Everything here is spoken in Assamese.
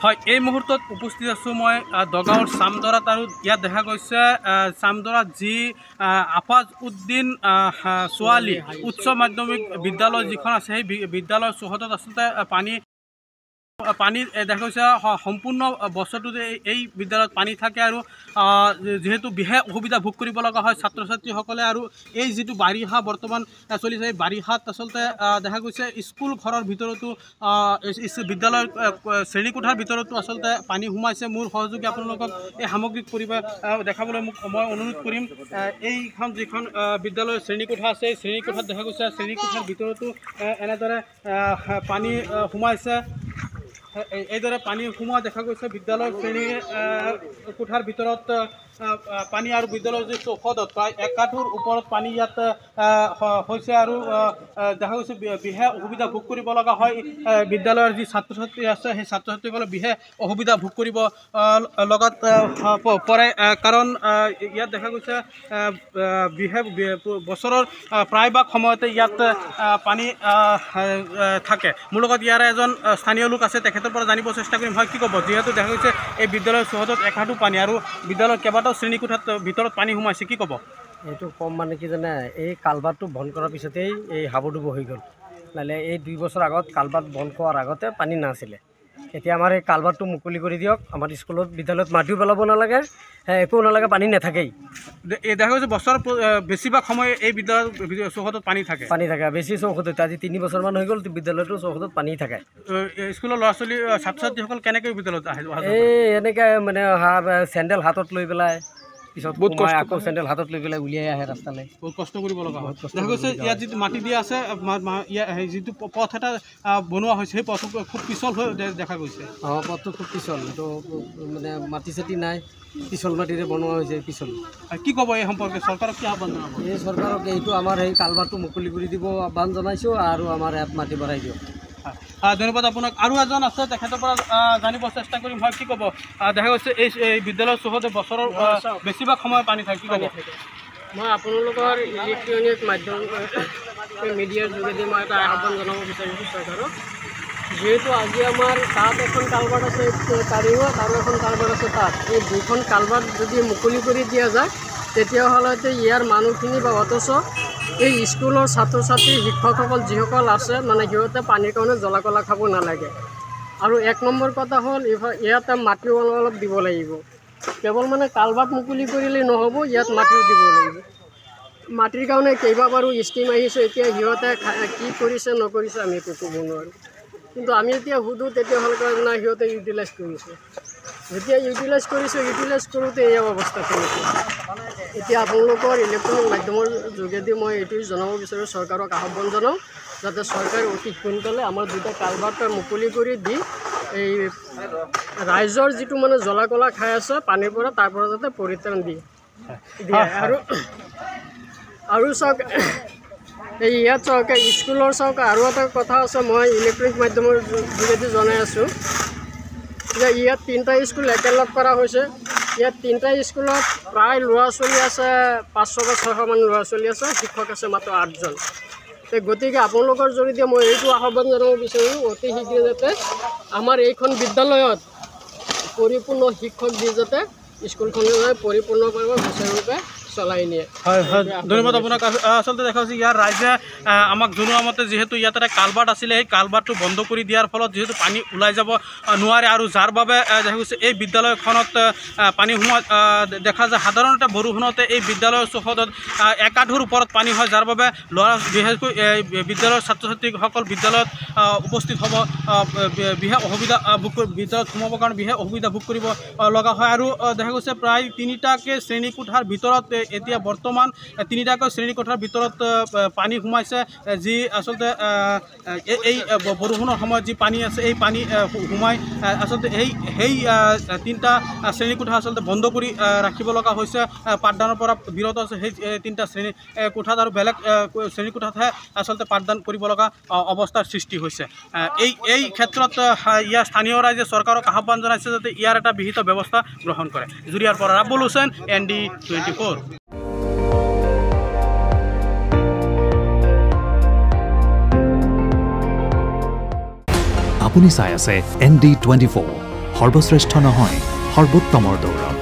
হয়, এই মুহূৰ্তত উপস্থিত আছোঁ মই দগাঁৱৰ চামদৰাত আৰু ইয়াত দেখা গৈছে চামদৰাত যি আফাজ উদ্দিন ছোৱালী উচ্চ মাধ্যমিক বিদ্যালয় যিখন আছে সেই বিদ্যালয়ৰ চৌহদত আচলতে পানী দেখা গৈছে সম্পূৰ্ণ বছৰটোতে এই বিদ্যালয়ত পানী থাকে আৰু যেহেতু বিশেষ অসুবিধা ভোগ কৰিব লগা হয় ছাত্ৰ ছাত্ৰীসকলে আৰু এই যিটো বাৰিষা বৰ্তমান চলিছে এই বাৰিষাত আচলতে দেখা গৈছে স্কুল ঘৰৰ ভিতৰতো বিদ্যালয়ৰ শ্ৰেণীকোঠাৰ ভিতৰতো আচলতে পানী সোমাইছে। মোৰ সহযোগী আপোনালোকক এই সামগ্ৰিক পৰিৱেশ দেখাবলৈ মই অনুৰোধ কৰিম। এইখন যিখন বিদ্যালয়ৰ শ্ৰেণীকোঠা আছে এই শ্ৰেণীকোঠাত দেখা গৈছে শ্ৰেণীকোঠাৰ ভিতৰতো এনেদৰে পানী সোমাইছে। এইদৰে পানী সোমোৱা দেখা গৈছে বিদ্যালয়ৰ শ্ৰেণী কোঠাৰ ভিতৰত পানী আৰু বিদ্যালয়ৰ যি চৌহদত প্ৰায় 1 কাঠুৰ ওপৰত পানী ইয়াত হৈছে আৰু দেখা গৈছে বিশেষ অসুবিধা ভোগ কৰিব লগা হয়। বিদ্যালয়ৰ যি ছাত্ৰ ছাত্ৰী আছে সেই ছাত্ৰ ছাত্ৰীসকলে বিশেষ অসুবিধা ভোগ কৰিব লগাত পৰে, কাৰণ ইয়াত দেখা গৈছে বিশেষ বছৰৰ প্ৰায়ভাগ সময়তে ইয়াত পানী থাকে। মোৰ লগত ইয়াৰ এজন স্থানীয় লোক আছে, তেখেতৰ পৰা জানিব চেষ্টা কৰিম। হয়, কি ক'ব? যিহেতু দেখা গৈছে এই বিদ্যালয়ৰ চৌহদত 1 কাঠু পানী আৰু বিদ্যালয়ৰ কেইবাটাও শ্ৰেণীকোঠাত ভিতৰত পানী সোমাইছে, কি ক'ব? এইটো কম মানে কি জানে, এই কালভাৰটো বন্ধ কৰাৰ পিছতেই এই হাবুডুবু হৈ গ'ল। নহ'লে এই 2 বছৰ আগত কালভাৰ বন্ধ কৰাৰ আগতে পানী নাছিলে। এতিয়া আমাৰ এই কালভাৰটো মুকলি কৰি দিয়ক, আমাৰ স্কুলত বিদ্যালয়ত মাটিও পেলাব নালাগে, একো নালাগে, পানী নাথাকেই। দেখা গৈছে বছৰ বেছিভাগ সময় এই বিদ্যালয়ৰ চৌহদত পানী থাকে বেছি চৌহদত। আজি 3 বছৰমান হৈ গ'ল বিদ্যালয়টো চৌহদত পানী থাকে। স্কুলৰ ল'ৰা ছোৱালী ছাত্ৰ ছাত্ৰীসকল কেনেকৈ বিদ্যালয়ত আহে? এই এনেকৈ মানে চেণ্ডেল হাতত লৈ পেলাই পিছত বহুত কষ্ট, আকৌ চেণ্ডেল হাতত লৈ পেলাই উলিয়াই আহে ৰাস্তালৈ। বহুত কষ্ট কৰিব লগা হয়। দেখা গৈছে ইয়াত যিটো মাটি দিয়া আছে, যিটো পথ এটা বনোৱা হৈছে সেই পথটো খুব পিছল হৈ দেখা গৈছে। পথটো খুব পিছল, এইটো মানে মাটি চাটি নাই, পিছল মাটিৰে বনোৱা হৈছে। পিছল কি ক'ব এই সম্পৰ্কে? চৰকাৰক কি আহ্বান জনাব? এই চৰকাৰক এইটো আমাৰ সেই কালভাৰটো মুকলি কৰি দিব আহ্বান জনাইছোঁ আৰু আমাৰ ইয়াত মাটি বঢ়াই দিয়ক। ধন্যবাদ আপোনাক। আৰু এজন আছে, তেখেতৰ পৰা জানিব চেষ্টা কৰিম। হয়, কি ক'ব? দেখা গৈছে এই বিদ্যালয়ৰ চৌহদে বছৰৰ বেছিভাগ সময় পানী থাকে, কি ক'ব? মই আপোনালোকৰ ইলেক্ট্ৰনিক মাধ্যম মিডিয়াৰ যোগেদি মই এটা আহ্বান জনাব বিচাৰিছোঁ চৰকাৰক। যিহেতু আজি আমাৰ তাত এখন কালভাৰ আছে তাৰিঙত আৰু এখন কালভাৰ আছে তাত, এই 2খন কালভাৰ যদি মুকলি কৰি দিয়া যায় তেতিয়াহ'লে ইয়াৰ মানুহখিনি বা অথচ এই স্কুলৰ ছাত্ৰ ছাত্ৰী শিক্ষকসকল যিসকল আছে মানে সিহঁতে পানীৰ কাৰণে জ্বলা কলা খাব নালাগে। আৰু 1 নম্বৰ কথা হ'ল ইয়াতে মাটিও অলপ দিব লাগিব। কেৱল মানে কালভাৰ মুকলি কৰিলেই নহ'ব, ইয়াত মাটিও দিব লাগিব। মাটিৰ কাৰণে কেইবাবাৰো স্কিম আহিছে, এতিয়া সিহঁতে কি কৰিছে নকৰিছে আমি একো ক'ব নোৱাৰোঁ। কিন্তু আমি এতিয়া সুধোঁ তেতিয়াহ'লে না সিহঁতে ইউটিলাইজ কৰিছে। যেতিয়া ইউটিলাইজ কৰোঁতে এই অৱস্থা কৰিছে। এতিয়া আপোনালোকৰ ইলেক্ট্ৰনিক মাধ্যমৰ যোগেদি মই এইটোৱে জনাব বিচাৰোঁ, চৰকাৰক আহ্বান জনাওঁ যাতে চৰকাৰে অতি সোনকালে আমাৰ 2টা কালভাৰটা মুকলি কৰি দি এই ৰাইজৰ যিটো মানে জ্বলা কলা খাই আছে পানীৰ পৰা, তাৰ পৰা যাতে পৰিত্ৰাণ দিয়ে। আৰু চাওক, এই ইয়াত চাওক স্কুলৰ চাওক আৰু এটা কথা আছে, মই ইলেক্ট্ৰনিক মাধ্যমৰ যোগেদি জনাই আছোঁ যে ইয়াত 3টা স্কুল একেলগ কৰা হৈছে। ইয়াত 3টা স্কুলত প্ৰায় ল'ৰা ছোৱালী আছে 500 বা 600 মান ল'ৰা ছোৱালী আছে, শিক্ষক আছে মাত্ৰ 8জন। গতিকে আপোনালোকৰ জৰিয়তে মই এইটো আহ্বান জনাব বিচাৰোঁ, অতি শীঘ্ৰে যাতে আমাৰ এইখন বিদ্যালয়ত পৰিপূৰ্ণ শিক্ষক দি যাতে স্কুলখনে পৰিপূৰ্ণভাৱে সুচাৰুৰূপে চলাই নিয়ে। হয়, ধন্যবাদ আপোনাক। আচলতে দেখা হৈছে ইয়াৰ ৰাইজে আমাক জনোৱা মতে যিহেতু ইয়াত এটা কালভাৰ্ট আছিলে, সেই কালভাৰ্টটো বন্ধ কৰি দিয়াৰ ফলত যিহেতু পানী ওলাই যাব নোৱাৰে আৰু যাৰ বাবে দেখা গৈছে এই বিদ্যালয়খনত পানী সোমোৱা দেখা যায়। সাধাৰণতে বৰষুণতে এই বিদ্যালয়ৰ চৌহদত 1 কাঠুৰ ওপৰত পানী হয়, যাৰ বাবে বিশেষকৈ বিদ্যালয়ৰ ছাত্ৰ ছাত্ৰীসকল বিদ্যালয়ত উপস্থিত হ'ব বিশেষ অসুবিধা ভোগ বিদ্যালয়ত সোমাবৰ কাৰণে বিশেষ অসুবিধা ভোগ কৰিব লগা হয়। আৰু দেখা গৈছে প্ৰায় 3টাকৈ শ্ৰেণীকোঠাৰ ভিতৰত এতিয়া বৰ্তমান 3টাকৈ শ্ৰেণীকোঠাৰ ভিতৰত পানী সোমাইছে, যি আচলতে এই বৰষুণৰ সময়ত যি পানী আছে এই পানী সোমাই আচলতে সেই 3টা শ্ৰেণীকোঠা আচলতে বন্ধ কৰি ৰাখিব লগা হৈছে। পাঠদানৰ পৰা বিৰত আছে সেই 3টা শ্ৰেণীকোঠাত আৰু বেলেগ শ্ৰেণীকোঠাতহে আচলতে পাঠদান কৰিব লগা অৱস্থাৰ সৃষ্টি হৈছে। এই ক্ষেত্ৰত ইয়াৰ স্থানীয় ৰাইজে চৰকাৰক আহ্বান জনাইছে যাতে ইয়াৰ এটা বিহিত ব্যৱস্থা গ্ৰহণ কৰে। জুৰিয়াৰ পৰা ৰাবুল হুছেইন, ND24। আপুনি চাই আছে ND24, সৰ্বশ্ৰেষ্ঠ নহয় সৰ্বোত্তমৰ দৌৰত।